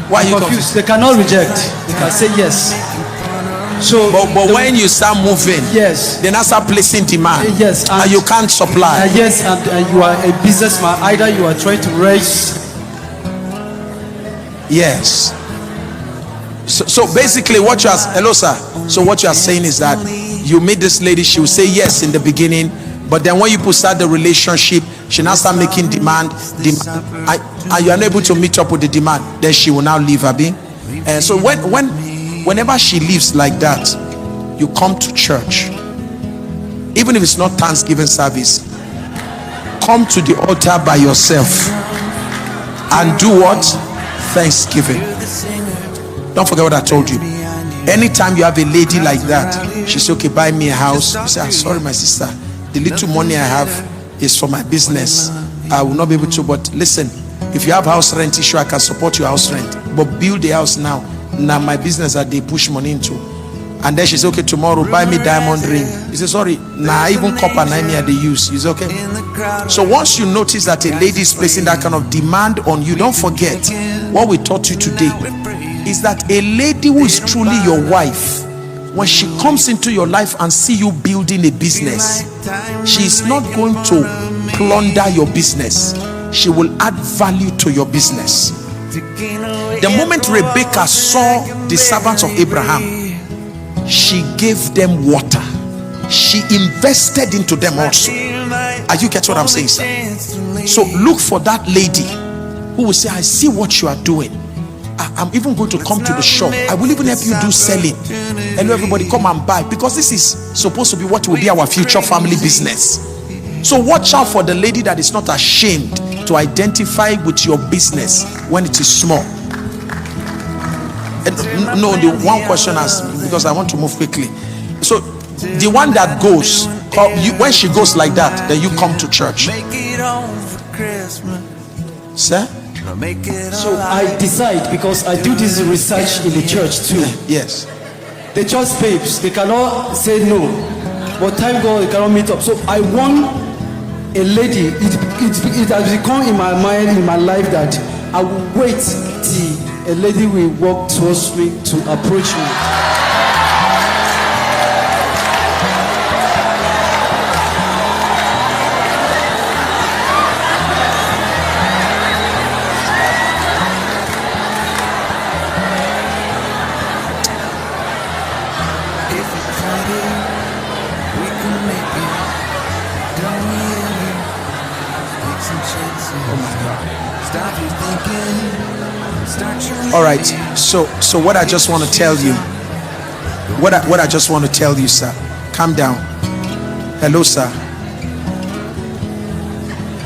Speaker 1: Why are you
Speaker 11: confused? They cannot reject. They can say yes. So,
Speaker 1: but when you start moving,
Speaker 11: yes,
Speaker 1: then I start placing demand.
Speaker 11: Yes,
Speaker 1: and you can't supply.
Speaker 11: Yes, and you are a businessman. Either you are trying to raise.
Speaker 1: Yes. So basically, what you are, hello, sir. So what you are saying is that you meet this lady, she will say yes in the beginning, but then when you start the relationship, she now start making demand, and you are unable to meet up with the demand. Then she will now leave, Abi. And so whenever she leaves like that, you come to church, even if it's not Thanksgiving service, come to the altar by yourself and do what? Thanksgiving. Don't forget what I told you. Anytime you have a lady like that, she says, okay, buy me a house. You say, I'm sorry, my sister, the little money I have is for my business. I will not be able to, but listen, if you have house rent issue, I can support your house rent, but build the house now. Now my business that they push money into. And then she says, okay, tomorrow buy me diamond ring. He says, sorry, now even copper nine here they use. He's okay. So once you notice that a lady is placing that kind of demand on you, don't forget what we taught you today is that a lady who is truly your wife, when she comes into your life and see you building a business, she is not going to plunder your business. She will add value to your business. The moment Rebecca saw the servants of Abraham, she gave them water. She invested into them also. Are you get what I'm saying, sir? So look for that lady who will say, I see what you are doing. I'm even going to come to the shop. I will even help you do selling. Hello everybody, come and buy, because this is supposed to be what will be our future family business. So watch out for the lady that is not ashamed to identify with your business when it is small. And no, the one question asked me, because I want to move quickly. So the one that goes, when she goes like that, then you come to church. Sir?
Speaker 11: So I decide, because I do this research in the church too.
Speaker 1: Yes.
Speaker 11: The church babes, they cannot say no, but time goes, they cannot meet up. So I want a lady. It has become in my mind, in my life, that I will wait till a lady will walk towards me to approach me.
Speaker 1: All right, so what I just want to tell you, what I just want to tell you, sir, calm down. Hello, sir.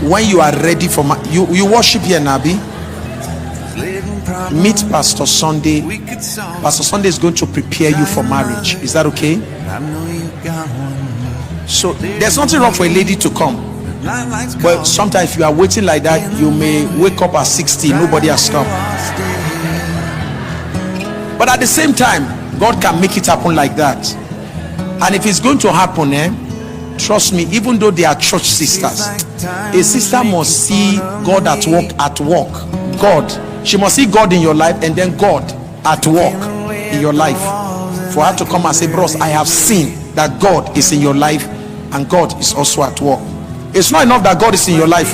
Speaker 1: When you are ready for you worship here, Nabi. Meet Pastor Sunday. Pastor Sunday is going to prepare you for marriage. Is that okay? So there's nothing wrong for a lady to come. But sometimes if you are waiting like that, you may wake up at 60, nobody has come. But at the same time, God can make it happen like that. And if it's going to happen, trust me, even though they are church sisters, a sister must see God at work. God, she must see God in your life, and then God at work in your life. For her to come and say, bros, I have seen that God is in your life and God is also at work. It's not enough that God is in your life,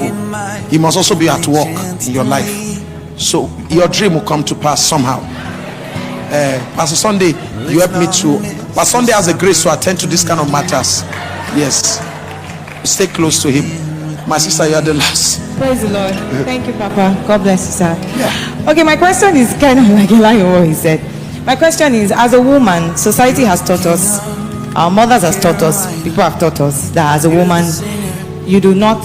Speaker 1: He must also be at work in your life. So your dream will come to pass somehow. Pastor Sunday, you help me to. Pastor Sunday has a grace to attend to this kind of matters. Yes, stay close to him. My sister, you are the last.
Speaker 12: Praise the Lord. Thank you, Papa. God bless you, sir.
Speaker 1: Yeah.
Speaker 12: Okay, my question is kind of like in line with what he said. My question is, as a woman, society has taught us, our mothers have taught us, people have taught us that as a woman, you do not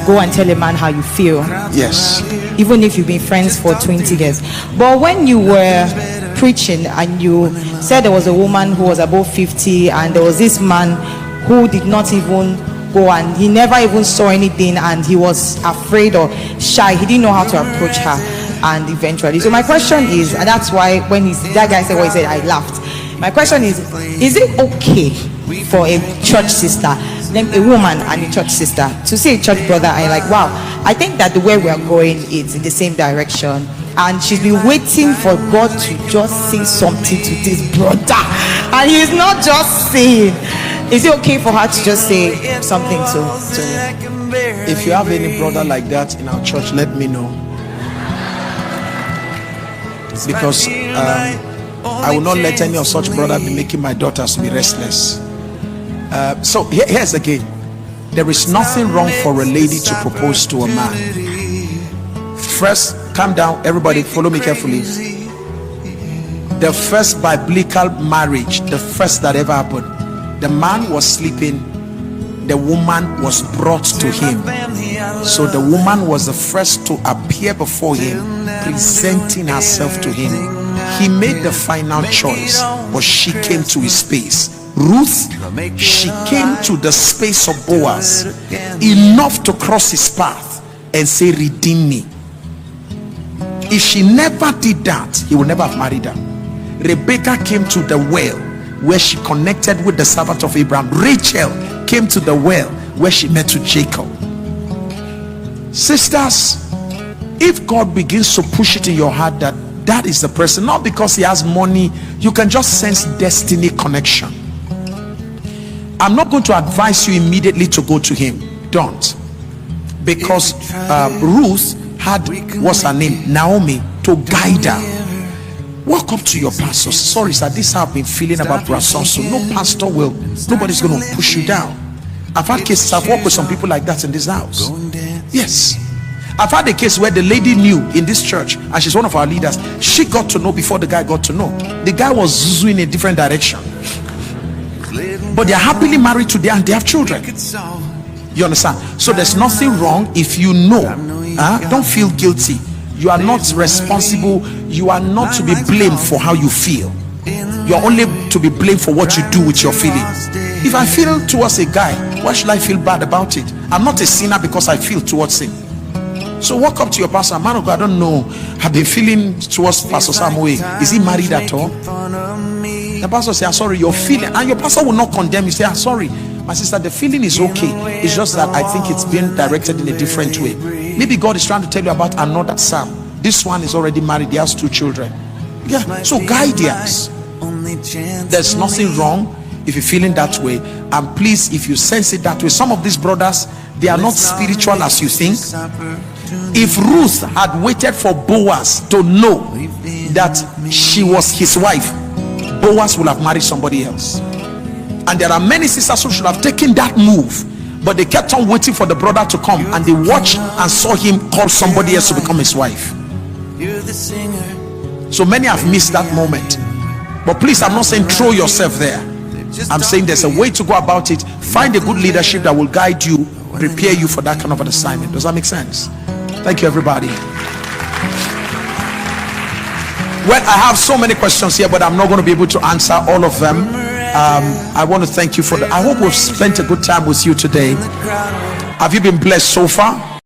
Speaker 12: go and tell a man how you feel.
Speaker 1: Yes.
Speaker 12: Even if you've been friends for 20 years. But when you were preaching and you said there was a woman who was above 50 and there was this man who did not even go, and he never even saw anything, and he was afraid or shy, he didn't know how to approach her, and eventually. So my question is, and that's why when that guy said what he said, I laughed. My question is it okay for a church sister, a woman and a church sister, to see a church brother and like, wow, I think that the way we are going is in the same direction, and she's been waiting for God to just say something to this brother, and he's not just saying. Is it okay for her to just say something to him?
Speaker 1: If you have any brother like that in our church, let me know, because I will not let any of such brother be making my daughters be restless. So here's again, there is nothing wrong for a lady to propose to a man. First, calm down, everybody, follow me carefully. The first biblical marriage, the first that ever happened, the man was sleeping, the woman was brought to him. So the woman was the first to appear before him, presenting herself to him. He made the final choice, but she came to his space. Ruth, she came to the space of Boaz enough to cross his path and say, redeem me. If she never did that, he would never have married her. Rebecca came to the well where she connected with the servant of Abraham. Rachel came to the well where she met with Jacob. Sisters, if God begins to push it in your heart that that is the person, not because he has money, you can just sense destiny connection. I'm not going to advise you immediately to go to him. Don't. Because Ruth had, what's her name, Naomi, to guide her. Walk up to your pastor. Sorry sir, this is how I've been feeling about Brother. So no pastor will, nobody's going to push you down. I've had cases, I've worked with some people like that in this house. Yes, I've had a case where the lady knew in this church, and she's one of our leaders. She got to know before the guy got to know. The guy was zooming in a different direction, but they're happily married today and they have children. You understand? So there's nothing wrong if you know. Don't feel guilty. You are not responsible. You are not to be blamed for how you feel. You are only to be blamed for what you do with your feeling. If I feel towards a guy, why should I feel bad about it? I'm not a sinner because I feel towards him. So walk up to your pastor. Man of God, I don't know, I've been feeling towards Pastor Samuel. Is he married at all? The pastor say, I'm sorry, you're feeling, and your pastor will not condemn you. Say, I'm sorry, my sister, the feeling is okay. It's just that I think it's being directed in a different way. Maybe God is trying to tell you about another Sam. This one is already married, he has 2 children. Yeah, so guidance. There's nothing wrong if you're feeling that way, and please, if you sense it that way, some of these brothers, they are not spiritual as you think. If Ruth had waited for Boaz to know that she was his wife, Boaz would have married somebody else. And there are many sisters who should have taken that move, but they kept on waiting for the brother to come, and they watched and saw him call somebody else to become his wife. So many have missed that moment. But please, I'm not saying throw yourself there. I'm saying there's a way to go about it. Find a good leadership that will guide you, prepare you for that kind of an assignment. Does that make sense? Thank you, everybody. Well, I have so many questions here, but I'm not going to be able to answer all of them. I want to thank you for that. I hope we've spent a good time with you today. Have you been blessed so far?